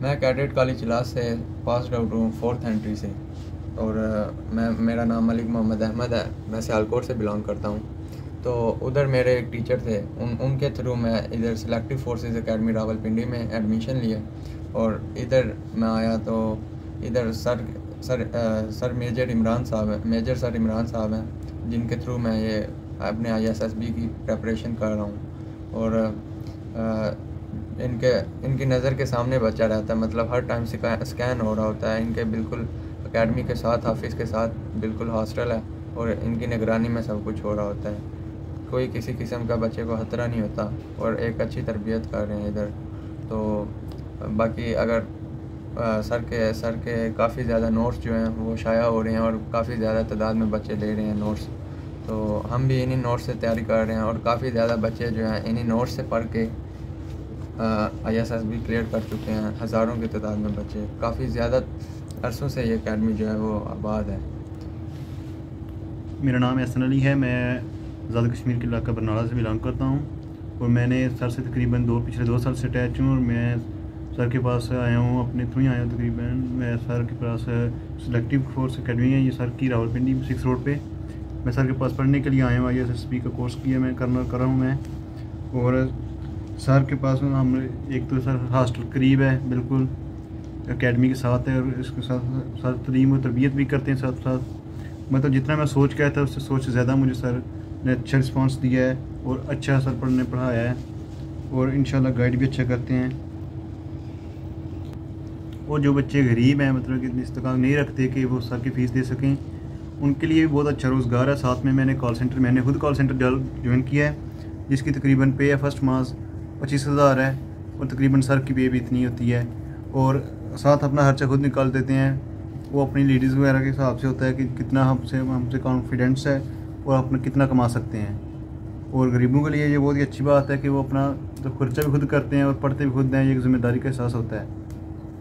मैं cadet college इलाज से पास आउट हूँ 4th एंट्री से। और मेरा नाम मलिक मोहम्मद अहमद है। मैं सियालकोट से बिलोंग करता हूँ। तो उधर मेरे एक टीचर थे, उनके थ्रू मैं इधर सिलेक्टिव फोर्सेस एकेडमी रावलपिंडी में एडमिशन लिया। और इधर मैं आया तो इधर सर मेजर सर इमरान साहब हैं, जिनके थ्रू मैं ये अपने ISSB की प्रेपरेशन कर रहा हूँ। और इनकी नज़र के सामने बच्चा रहता है, मतलब हर टाइम स्कैन हो रहा होता है। इनके बिल्कुल एकेडमी के साथ, ऑफिस के साथ बिल्कुल हॉस्टल है, और इनकी निगरानी में सब कुछ हो रहा होता है। कोई किसी किस्म का बच्चे को खतरा नहीं होता, और एक अच्छी तरबियत कर रहे हैं इधर। तो बाकी अगर सर के काफ़ी ज़्यादा नोट्स जो हैं वो शाया हो रहे हैं, और काफ़ी ज़्यादा तादाद में बच्चे ले रहे हैं नोट्स। तो हम भी इन्हीं नोट्स से तैयारी कर रहे हैं, और काफ़ी ज़्यादा बच्चे जो हैं इन्हीं नोट्स से पढ़ के ISSB क्लियर कर चुके हैं। हज़ारों की तादाद में बच्चे, काफ़ी ज़्यादा अरसों से ये अकेडमी जो है वो आबाद है। मेरा नाम एहसन अली है। मैं आज़ाद कश्मीर के इलाका बरनाला से बिलोंग करता हूँ, और मैंने सर से तकरीबन पिछले 2 साल से अटैच हूँ। और मैं सर के पास आया हूँ, अपने थ्रू ही आया हूँ तकरीबन। मैं सर के पास सिलेक्टिव फोर्स अकेडमी है, ये सर की रावलपिंडी 6 रोड पे। मैं सर के पास पढ़ने के लिए आया हूँ। ISSB का कोर्स किया मैं कर रहा हूँ मैं। और सर के पास हम एक तो सर हॉस्टल करीब है, बिल्कुल एकेडमी के साथ है, और इसके साथ साथ तलीम और तरबियत भी करते हैं साथ साथ। मतलब जितना मैं सोच के आया था उससे सोच से ज़्यादा मुझे सर ने अच्छा रिस्पांस दिया है, और अच्छा सर पढ़ाया है, और इंशाल्लाह गाइड भी अच्छा करते हैं। और जो बच्चे गरीब हैं, मतलब कि इतनी इस्तेकाल नहीं रखते कि वो सर की फ़ीस दे सकें, उनके लिए बहुत अच्छा रोज़गार है। साथ में मैंने खुद कॉल सेंटर ज्वाइन किया है, जिसकी तकरीबन पे है फर्स्ट मास 25,000 है, और तकरीबन सर की पे भी इतनी होती है। और साथ अपना खर्चा खुद निकाल देते हैं। वो अपनी लेडीज़ वगैरह के हिसाब से होता है कि कितना हमसे कॉन्फिडेंस है, और अपना कितना कमा सकते हैं। और गरीबों के लिए ये बहुत ही अच्छी बात है कि वो अपना जब खर्चा भी खुद करते हैं और पढ़ते भी खुद हैं, ये एक ज़िम्मेदारी का एहसास होता है।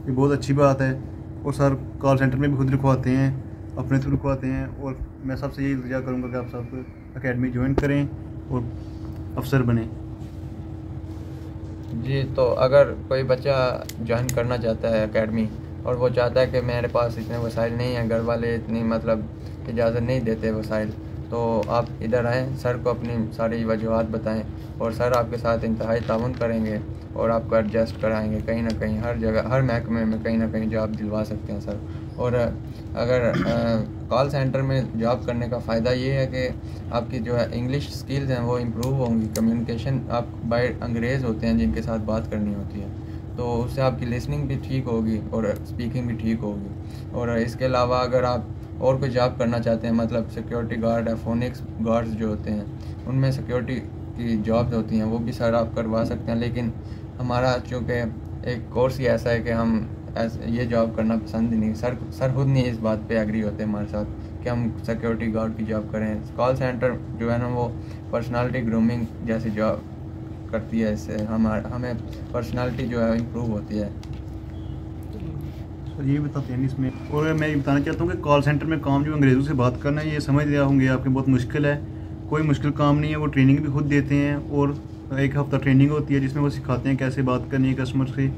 ये बहुत अच्छी बात है। और सर कॉल सेंटर में भी खुद लिखवाते हैं, अपने थ्रू लिखवाते हैं। और मैं सबसे यही इल्तिजा करूँगा कि आप सब अकेडमी ज्वाइन करें और अफसर बने। जी, तो अगर कोई बच्चा ज्वाइन करना चाहता है एकेडमी, और वो चाहता है कि मेरे पास इतने वसाइल नहीं हैं, घर वाले इतनी मतलब इजाज़त नहीं देते वसाइल, तो आप इधर आएँ, सर को अपनी सारी वजूहात बताएं, और सर आपके साथ इंतहाई ताउन करेंगे, और आपको एडजस्ट कराएंगे कहीं ना कहीं, हर जगह, हर महकमे में कहीं ना कहीं जॉब दिलवा सकते हैं सर। और अगर कॉल सेंटर में जॉब करने का फ़ायदा ये है कि आपकी जो है इंग्लिश स्किल्स हैं वो इम्प्रूव होंगी। कम्युनिकेशन, आप बाय अंग्रेज़ होते हैं जिनके साथ बात करनी होती है, तो उससे आपकी लिसनिंग भी ठीक होगी और स्पीकिंग भी ठीक होगी। और इसके अलावा अगर आप और कोई जॉब करना चाहते हैं, मतलब सिक्योरिटी गार्ड है, फोनिक्स गार्ड्स जो होते हैं, उनमें सिक्योरिटी की जॉब्स होती हैं, वो भी सर आप करवा सकते हैं। लेकिन हमारा चूँकि एक कोर्स ही ऐसा है कि हम ये जॉब करना पसंद ही नहीं, सर खुद नहीं इस बात पे एग्री होते हमारे साथ कि हम सिक्योरिटी गार्ड की जॉब करें। कॉल सेंटर जो है ना वो पर्सनालिटी ग्रूमिंग जैसी जॉब करती है, इससे हमें पर्सनालिटी जो है इम्प्रूव होती है। सर ये बताते हैं इसमें। और मैं ये बताना चाहता हूँ कि कॉल सेंटर में काम जो अंग्रेज़ों से बात करना है, ये समझ रहे होंगे आपके बहुत मुश्किल है। कोई मुश्किल काम नहीं है। वो ट्रेनिंग भी खुद देते हैं, और 1 हफ़्ता ट्रेनिंग होती है जिसमें वो सिखाते हैं कैसे बात करनी है कस्टमर से,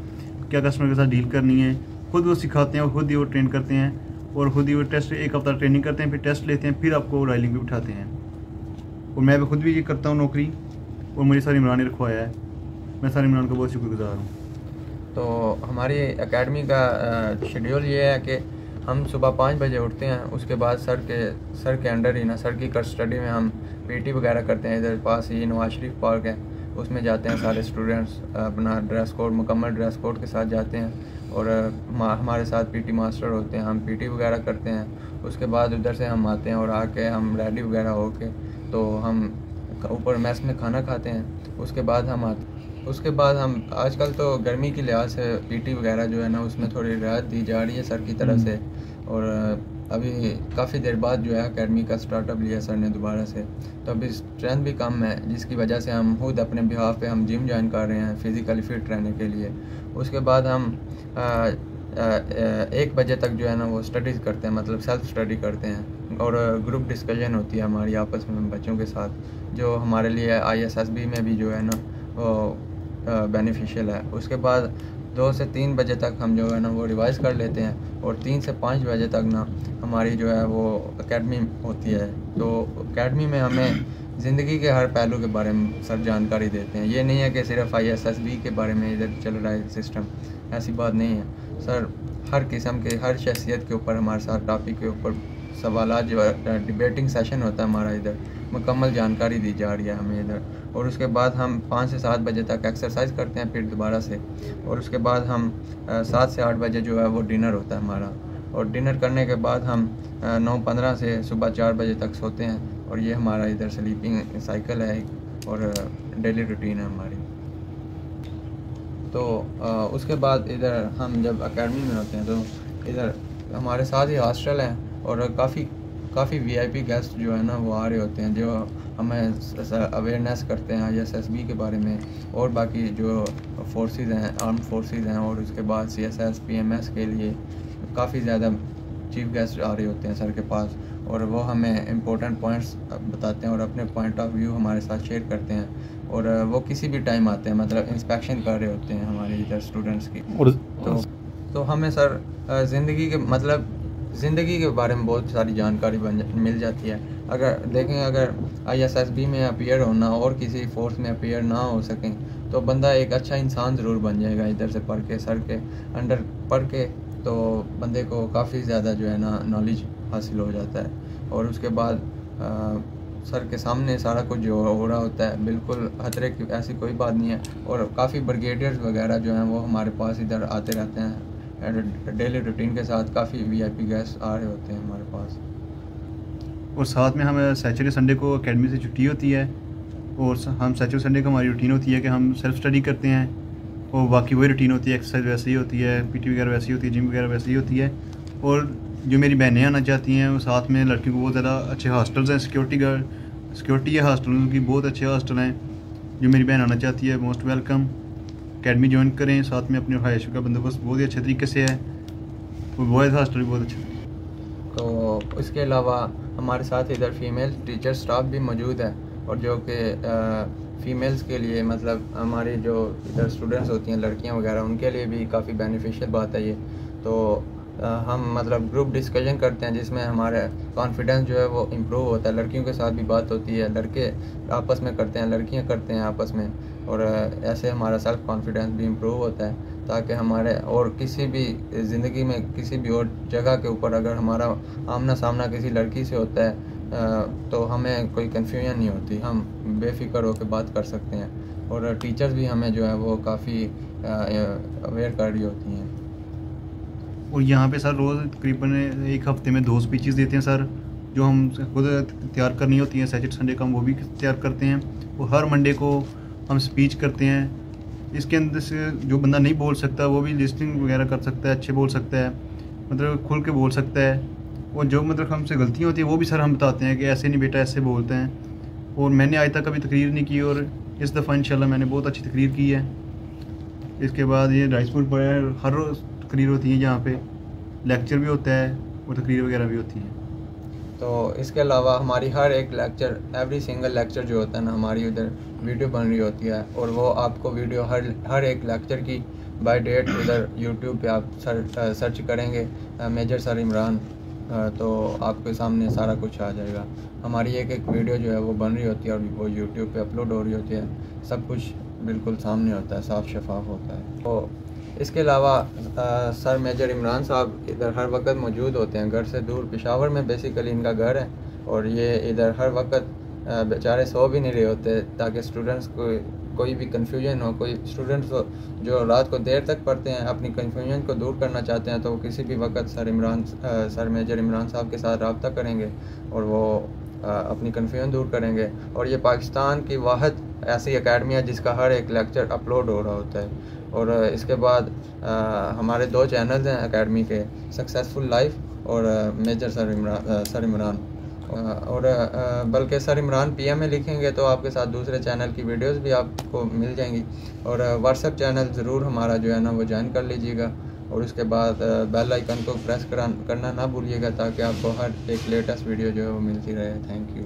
क्या कस्टमर के साथ डील करनी है। खुद वो सिखाते हैं, और खुद ही वो ट्रेन करते हैं, और खुद ही वो टेस्ट 1 हफ़्ता ट्रेनिंग करते हैं, फिर टेस्ट लेते हैं, फिर आपको राइलिंग भी बिठाते हैं। और मैं भी खुद भी ये करता हूँ नौकरी, और मुझे सर इमरान ने रखवाया है। मैं सर इमरान का बहुत शुक्रगुजार हूँ। तो हमारी एकेडमी का शेड्यूल ये है कि हम सुबह 5 बजे उठते हैं। उसके बाद सर के अंडर ही ना, सर की कस्टडी में हम PT वगैरह करते हैं। इधर पास ही नवाज शरीफ पार्क है, उसमें जाते हैं सारे स्टूडेंट्स, अपना ड्रेस कोड, मुकम्मल ड्रेस कोड के साथ जाते हैं। और हमारे साथ PT मास्टर होते हैं, हम PT वगैरह करते हैं। उसके बाद उधर से हम आते हैं, और आके हम रेडी वगैरह होके तो हम ऊपर मेस में खाना खाते हैं। उसके बाद हम आजकल तो गर्मी के लिहाज से PT वगैरह जो है ना उसमें थोड़ी रियायत दी जा रही है सर की तरफ से। और अभी काफ़ी देर बाद जो है एकेडमी का स्टार्टअप लिया सर ने दोबारा से, तो अभी स्ट्रेंथ भी कम है, जिसकी वजह से हम खुद अपने बिहाफ पे हम जिम ज्वाइन कर रहे हैं फ़िज़िकली फ़िट रहने के लिए। उसके बाद हम 1 बजे तक जो है ना वो स्टडीज़ करते हैं, मतलब सेल्फ स्टडी करते हैं, और ग्रुप डिस्कशन होती है हमारी आपस में बच्चों के साथ, जो हमारे लिए ISSB में भी जो है ना वो बेनिफिशियल है। उसके बाद 2 से 3 बजे तक हम जो है ना वो रिवाइज़ कर लेते हैं, और 3 से 5 बजे तक ना हमारी जो है वो एकेडमी होती है। तो एकेडमी में हमें ज़िंदगी के हर पहलू के बारे में सर जानकारी देते हैं। ये नहीं है कि सिर्फ ISSB के बारे में इधर चल रहा है सिस्टम, ऐसी बात नहीं है सर। हर किस्म के हर शख्सियत के ऊपर हमारे साथ टॉपिक के ऊपर सवालात जो डिबेटिंग सेशन होता है हमारा, इधर मुकम्मल जानकारी दी जा रही है हमें इधर। और उसके बाद हम 5 से 7 बजे तक एक्सरसाइज करते हैं फिर दोबारा से, और उसके बाद हम 7 से 8 बजे जो है वो डिनर होता है हमारा, और डिनर करने के बाद हम 9:15 से सुबह 4 बजे तक सोते हैं। और ये हमारा इधर स्लीपिंग साइकिल है और डेली रूटीन है हमारी। तो उसके बाद इधर हम जब एकेडमी में होते हैं तो इधर हमारे साथ ही हॉस्टल है, और काफ़ी VIP गेस्ट जो है ना वो आ रहे होते हैं, जो हमें अवेयरनेस करते हैं ISSB के बारे में, और बाकी जो फोर्सेस हैं, आर्म फोर्सेस हैं, और उसके बाद CSS PMS के लिए काफ़ी ज़्यादा चीफ गेस्ट आ रहे होते हैं सर के पास, और वो हमें इम्पोर्टेंट पॉइंट्स बताते हैं और अपने पॉइंट ऑफ व्यू हमारे साथ शेयर करते हैं। और वो किसी भी टाइम आते हैं, मतलब इंस्पेक्शन कर रहे होते हैं हमारे इधर स्टूडेंट्स की। तो हमें सर ज़िंदगी के बारे में बहुत सारी जानकारी मिल जाती है। अगर देखें, अगर ISSB में अपीयर होना और किसी फोर्स में अपीयर ना हो सकें तो बंदा एक अच्छा इंसान ज़रूर बन जाएगा इधर से पढ़ के, सर के अंडर पढ़ के। तो बंदे को काफ़ी ज़्यादा जो है ना नॉलेज हासिल हो जाता है, और उसके बाद सर के सामने सारा कुछ जो हो रहा होता है बिल्कुल खतरे की ऐसी कोई बात नहीं है। और काफ़ी ब्रिगेडियर्स वगैरह जो हैं वो हमारे पास इधर आते रहते हैं डेली रूटीन के साथ। काफ़ी VIP गेस्ट आ रहे होते हैं हमारे पास। और साथ में हमें सैटरडे संडे को एकेडमी से छुट्टी होती है, और हम सैटरडे संडे को हमारी रूटीन होती है कि हम सेल्फ स्टडी करते हैं, और बाकी वही रूटीन होती है, एक्सरसाइज वैसे ही होती है, PT वगैरह वैसी होती है, जिम वगैरह वैसी ही होती है। और जो मेरी बहनें आना चाहती हैं वो साथ में लड़कियों को बहुत ज़्यादा अच्छे हॉस्टल्स हैं, सिक्योरिटी है हॉस्टल की, बहुत अच्छे हॉस्टल हैं। जो मेरी बहन आना चाहती है मोस्ट वेलकम, एकेडमी ज्वाइन करें। साथ में अपने रहायश का बंदोबस्त बहुत ही अच्छे तरीके से है, और बॉयज़ हॉस्टल भी बहुत अच्छा है। तो इसके अलावा हमारे साथ इधर फीमेल टीचर स्टाफ भी मौजूद है, और जो कि फ़ीमेल्स के लिए, मतलब हमारी जो इधर स्टूडेंट्स होती हैं लड़कियां वगैरह, उनके लिए भी काफ़ी बेनिफिशियल बात है ये। तो हम मतलब ग्रुप डिस्कशन करते हैं जिसमें हमारा कॉन्फिडेंस जो है वो इम्प्रूव होता है। लड़कियों के साथ भी बात होती है, लड़के आपस में करते हैं, लड़कियां करते हैं आपस में, और ऐसे हमारा सेल्फ कॉन्फिडेंस भी इम्प्रूव होता है, ताकि हमारे और किसी भी ज़िंदगी में किसी भी और जगह के ऊपर अगर हमारा आमना सामना किसी लड़की से होता है तो हमें कोई कन्फ्यूजन नहीं होती, हम बेफिक्र होकर बात कर सकते हैं। और टीचर्स भी हमें जो है वो काफ़ी अवेयर कर रही होती हैं। और यहाँ पे सर रोज़ तकरीबन एक हफ्ते में 2 स्पीचेस देते हैं सर, जो हम खुद तैयार करनी होती हैं। सैटरडे संडे का हम वो भी तैयार करते हैं, और हर मंडे को हम स्पीच करते हैं। इसके अंदर से जो बंदा नहीं बोल सकता वो भी लिस्टिंग वगैरह कर सकता है, अच्छे बोल सकता है, मतलब खुल के बोल सकता है। और जो मतलब हमसे गलतियाँ होती है वो भी सर हम बताते हैं कि ऐसे नहीं बेटा, ऐसे बोलते हैं। और मैंने आज तक कभी तकरीर नहीं की, और इस दफ़ा इंशाल्लाह मैंने बहुत अच्छी तकरीर की है। इसके बाद ये राइसपुर पर हर रोज़ तकरीर होती है, जहाँ पे लेक्चर भी होता है और तकरीर वगैरह भी होती है। तो इसके अलावा हमारी हर एक लेक्चर, एवरी सिंगल लेक्चर जो होता है ना, हमारी उधर वीडियो बन रही होती है, और वो आपको वीडियो हर एक लेक्चर की बाय डेट उधर यूट्यूब पे आप सर्च करेंगे मेजर सर इमरान, तो आपके सामने सारा कुछ आ जाएगा। हमारी एक वीडियो जो है वो बन रही होती है और वो यूट्यूब पे अपलोड हो रही होती है, सब कुछ बिल्कुल सामने होता है, साफ शफाफ होता है। तो इसके अलावा सर मेजर इमरान साहब इधर हर वक्त मौजूद होते हैं, घर से दूर पेशावर में बेसिकली इनका घर है, और ये इधर हर वक्त बेचारे सो भी नहीं रहे होते, ताकि स्टूडेंट्स को कोई भी कन्फ्यूजन हो, कोई स्टूडेंट्स जो रात को देर तक पढ़ते हैं अपनी कन्फ्यूजन को दूर करना चाहते हैं, तो वो किसी भी वक्त सर मेजर इमरान साहब के साथ रब्ता करेंगे और वो अपनी कन्फ्यूजन दूर करेंगे। और ये पाकिस्तान की वाहिद ऐसी एकेडमी है जिसका हर एक लेक्चर अपलोड हो रहा होता है। और इसके बाद हमारे 2 चैनल्स हैं एकेडमी के, सक्सेसफुल लाइफ और मेजर सर इमरान। और बल्कि सर इमरान PM में लिखेंगे तो आपके साथ दूसरे चैनल की वीडियोस भी आपको मिल जाएंगी। और व्हाट्सएप चैनल ज़रूर हमारा जो है ना वो ज्वाइन कर लीजिएगा, और उसके बाद बेल आइकन को प्रेस करना ना भूलिएगा, ताकि आपको हर एक लेटेस्ट वीडियो जो है वो मिलती रहे। Thank you.